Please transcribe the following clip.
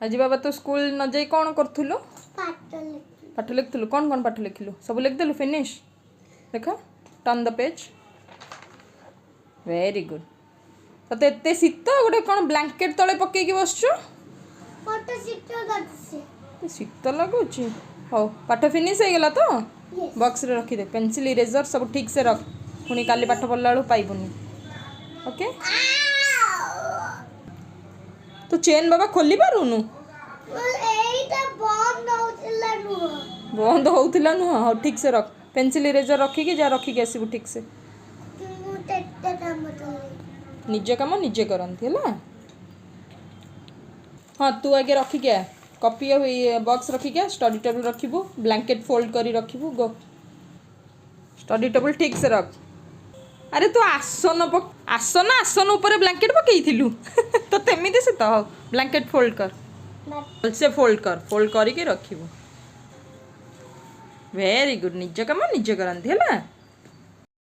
आज बाबा तो स्कूल न जाई कौन करथुलो पाठ लिखुलु कौन पाठ लिखिलु सब लिखदेलु फिनिश देख turn the page very good तते एते शीत गोटे कौन ब्लैंकेट तले पकईकी बसछु शीत लगुच हो पाठ फिनिश हो गला तो बॉक्स रे रखी दे पेंसिल इरेजर सब ठीक से रख पुणी काली पाठ पढ़ला बेलू पाइबुनी ओके तो चेन बाबा खोली पारुनु बंद होउथिला नु हो ठीक से रख पेंसिल इरेजर रखिकी जा रखिकी आसीबु ठीक से निजे काम निजे करंती है हाँ तू आगे रखिके आ कॉपी बॉक्स रखिके आ स्टडी टेबल रखिबू ब्लैंकेट फोल्ड करी रखिबू गो स्टडी टेबल ठीक से रख अरे तू आसन आसन ऊपर ब्लैंकेट पकईथिलु तो तेमिति से तो ब्लैंकेट फोल्ड कर से फोल्ड करके रखिबू वेरी गुड निज काम निजे करंती है।